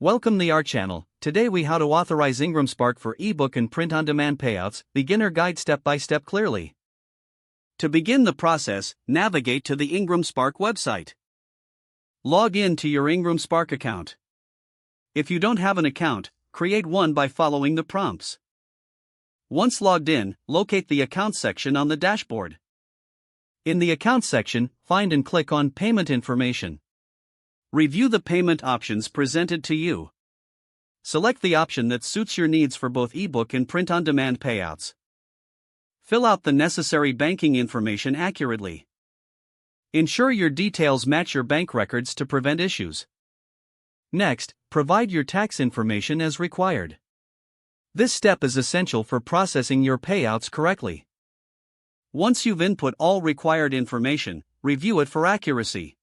Welcome to our channel. Today we how to authorize IngramSpark for ebook and print-on-demand payouts, beginner guide step-by-step clearly. To begin the process, navigate to the IngramSpark website. Log in to your IngramSpark account. If you don't have an account, create one by following the prompts. Once logged in, locate the account section on the dashboard. In the account section, find and click on Payment Information. Review the payment options presented to you. Select the option that suits your needs for both ebook and print-on-demand payouts. Fill out the necessary banking information accurately. Ensure your details match your bank records to prevent issues. Next, provide your tax information as required. This step is essential for processing your payouts correctly. Once you've input all required information, review it for accuracy.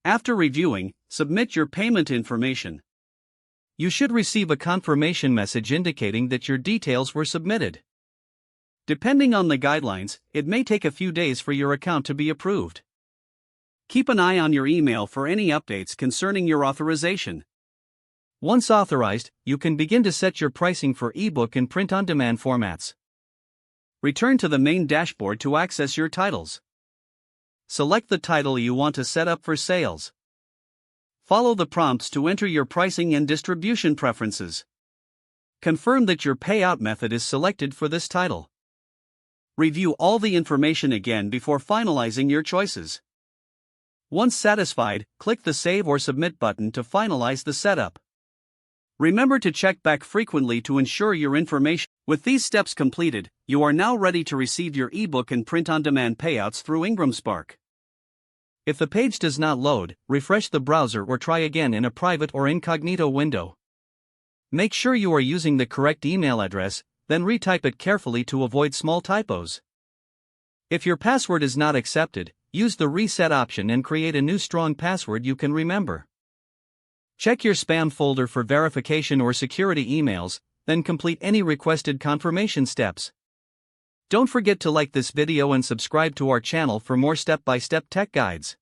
After reviewing, submit your payment information. You should receive a confirmation message indicating that your details were submitted. Depending on the guidelines, it may take a few days for your account to be approved. Keep an eye on your email for any updates concerning your authorization. Once authorized, you can begin to set your pricing for ebook and print-on-demand formats. Return to the main dashboard to access your titles. Select the title you want to set up for sales. Follow the prompts to enter your pricing and distribution preferences. Confirm that your payout method is selected for this title. Review all the information again before finalizing your choices. Once satisfied, click the Save or Submit button to finalize the setup. Remember to check back frequently to ensure your information. With these steps completed, you are now ready to receive your ebook and print-on-demand payouts through IngramSpark. If the page does not load, refresh the browser or try again in a private or incognito window. Make sure you are using the correct email address, then retype it carefully to avoid small typos. If your password is not accepted, use the reset option and create a new strong password you can remember. Check your spam folder for verification or security emails, then complete any requested confirmation steps. Don't forget to like this video and subscribe to our channel for more step-by-step tech guides.